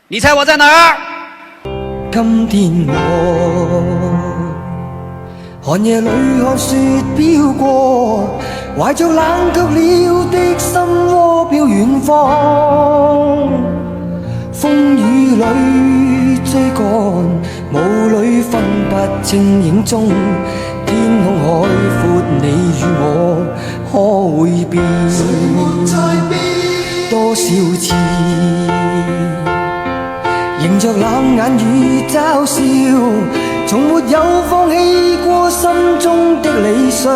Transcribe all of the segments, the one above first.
你猜我在哪儿？今天我寒夜里看雪飄過，懷着冷卻了的心窩飄遠方。風雨裏追趕，霧裏分不清影蹤。天空海闊，你與我可會變？多少次迎着冷眼與嘲笑，從沒有放棄過心中的理想。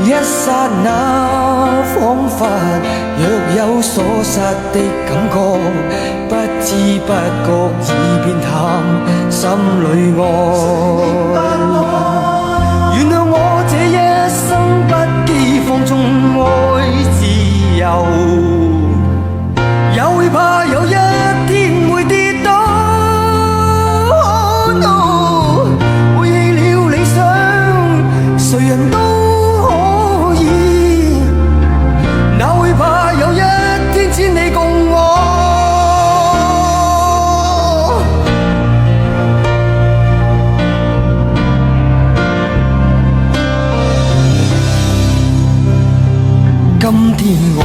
一剎那彷彿若有所失的感覺，不知不覺已變淡心裏愛。原諒我這一生不羈放縱愛自由，也會怕有一天會跌倒。Oh no， 背棄了理想，誰人都可以，哪會怕有一天只你共我。今天我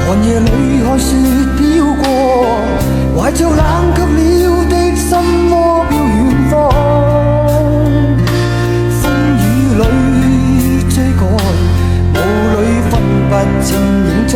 寒夜裏看雪飄過，懷着冷卻了的心窩飄遠方。風雨裏追趕，霧裏分不清影蹤。